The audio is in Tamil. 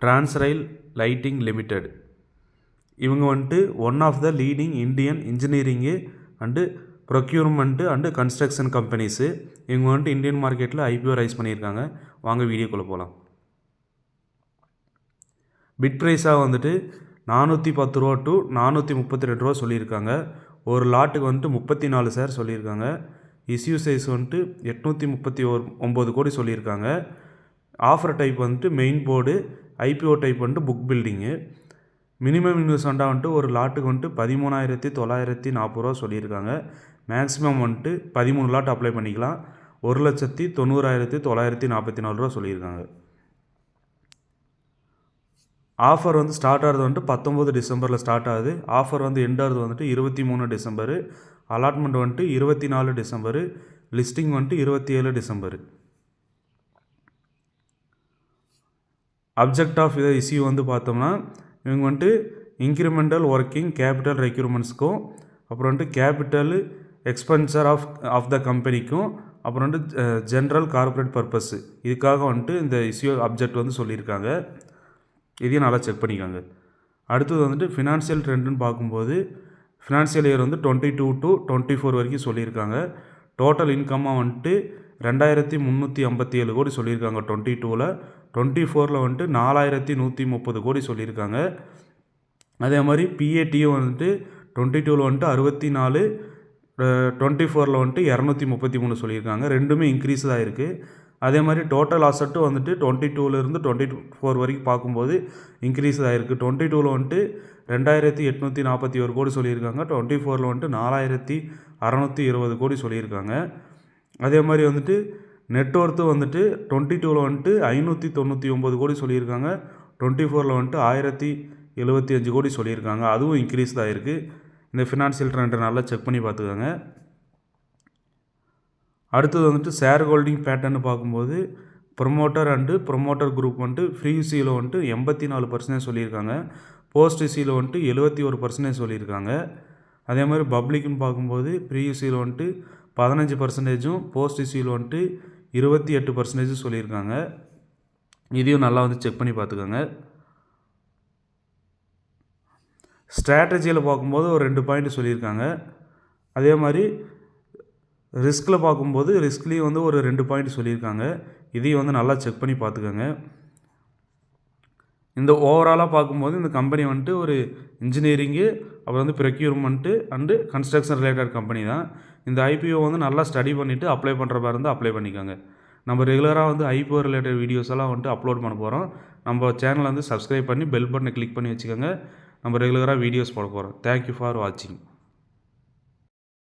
டிரான்ஸ்ரைல் லைட்டிங் லிமிடெட். இவங்க வந்துட்டு one of the leading Indian engineering and procurement and construction companies. இவங்க வந்துட்டு இந்தியன் மார்க்கெட்டில் ஐபிஓ ரைஸ் பண்ணியிருக்காங்க. வாங்க வீடியோக்குள்ளே போகலாம். பிட் ப்ரைஸாக வந்துட்டு 410 ரூபா டு 432 ரூபா சொல்லியிருக்காங்க. ஒரு லாட்டுக்கு வந்துட்டு 34 ஷேர் சொல்லியிருக்காங்க. இஸ்யூ சைஸ் வந்துட்டு 839 கோடி சொல்லியிருக்காங்க. ஆஃபர் டைப் வந்துட்டு மெயின் போர்டு, ஐபிஓ டைப் வந்துட்டு புக் பில்டிங்கு. மினிமம் இன்வெஸ்ட்மெண்ட்டாக வந்துட்டு ஒரு லாட்டுக்கு வந்துட்டு 13,940 ரூபா சொல்லியிருக்காங்க. மேக்ஸிமம் வந்துட்டு 13 லாட் அப்ளை பண்ணிக்கலாம். 1,90,944 ரூபா சொல்லியிருக்காங்க. ஆஃபர் வந்து ஸ்டார்ட் ஆகிறது வந்துட்டு 19 டிசம்பரில் ஸ்டார்ட் ஆகுது. ஆஃபர் வந்து எண்ட் ஆகிறது வந்துட்டு 23 டிசம்பரு. அலாட்மெண்ட் வந்துட்டு 24 டிசம்பரு. லிஸ்டிங் வந்துட்டு 27 டிசம்பரு. அப்ஜெக்ட் ஆஃப் இதை இஸ்யூ வந்து பார்த்தோம்னா இவங்க வந்துட்டு இன்க்ரிமெண்டல் ஒர்க்கிங் கேபிட்டல் ரெக்யூர்மெண்ட்ஸ்க்கும், அப்புறம் வந்துட்டு கேபிட்டல் எக்ஸ்பென்சர் ஆஃப் த கம்பெனிக்கும், அப்புறம் வந்துட்டு ஜென்ரல் கார்பரேட் பர்பஸ் இதுக்காக வந்துட்டு இந்த இஸ்யூ அப்ஜெக்ட் வந்து சொல்லியிருக்காங்க. இதையும் நல்லா செக் பண்ணிக்காங்க. அடுத்தது வந்துட்டு ஃபினான்ஷியல் ட்ரெண்டுன்னு பார்க்கும்போது ஃபினான்ஷியல் இயர் வந்து 22 to 24 வரைக்கும் சொல்லியிருக்காங்க. டோட்டல் இன்கம்மாக வந்துட்டு 2,357 கோடி சொல்லியிருக்காங்க 22ல். 24ல் வந்துட்டு 4,130 கோடி சொல்லியிருக்காங்க. அதே மாதிரி பிஏடியும் வந்துட்டு 22ல் வந்துட்டு 64, 24ல் வந்துட்டு 233 சொல்லியிருக்காங்க. ரெண்டுமே இன்க்ரீஸ் தான் இருக்குது. அதே மாதிரி டோட்டல் அசட்டும் வந்துட்டு 22லேருந்து 24 வரைக்கும் பார்க்கும்போது இன்க்ரீஸ் ஆகிருக்கு. 22ல் வந்துட்டு 2,841 கோடி சொல்லியிருக்காங்க. 24ல் வந்துட்டு 4,620 கோடி சொல்லியிருக்காங்க. அதே மாதிரி வந்துட்டு நெட்ஒர்த்து வந்துட்டு 22ல் வந்துட்டு 599 கோடி சொல்லியிருக்காங்க. 24ல் வந்துட்டு 1,075 கோடி சொல்லியிருக்காங்க. அதுவும் இன்க்ரீஸ் தான் இருக்குது. இந்த ஃபினான்ஷியல் ட்ரெண்டை நல்லா செக் பண்ணி பார்த்துக்கோங்க. அடுத்தது வந்துட்டு ஷேர் ஹோல்டிங் பேட்டர்னு பார்க்கும்போது ப்ரொமோட்டர் அண்டு ப்ரொமோட்டர் குரூப் வந்துட்டு ஃப்ரீ இஸ்யூவில் வந்துட்டு 84% சொல்லியிருக்காங்க. போஸ்ட் இஸ்யூவில் வந்துட்டு 71% சொல்லியிருக்காங்க. அதே மாதிரி பப்ளிக்னு பார்க்கும்போது ஃப்ரீ இஸ்யூவில் வந்துட்டு 15%, போஸ்ட் இஸ்யூவில் வந்துட்டு 28% சொல்லியிருக்காங்க. இதையும் நல்லா வந்து செக் பண்ணி பார்த்துக்கோங்க. ஸ்ட்ராட்டஜியில் பார்க்கும்போது ஒரு 2 பாயிண்ட் சொல்லியிருக்காங்க. அதே மாதிரி ரிஸ்கில் பார்க்கும்போது ரிஸ்க்லேயும் வந்து ஒரு 2 பாயிண்ட் சொல்லியிருக்காங்க. இதையும் வந்து நல்லா செக் பண்ணி பார்த்துக்கோங்க. இந்த ஓவராலாக பார்க்கும்போது இந்த கம்பெனி வந்துட்டு ஒரு இன்ஜினியரிங்கு, அப்புறம் வந்து procurement and construction related company தான். இந்த ஐபிஓ வந்து நல்லா ஸ்டடி பண்ணிவிட்டு அப்ளை பண்ணுற மாதிரி இருந்தால் அப்ளை பண்ணிக்கோங்க. நம்ம ரெகுலராக வந்து ஐபிஓ ரிலேட்டட் வீடியோஸ் எல்லாம் வந்துட்டு அப்லோட் பண்ண போகிறோம். நம்ம சேனலை வந்து சப்ஸ்கிரைப் பண்ணி பெல் பட்டனை கிளிக் பண்ணி வச்சுக்கோங்க. நம்ம ரெகுலராக வீடியோஸ் போட போகிறோம். தேங்க்யூ ஃபார் வாட்சிங்.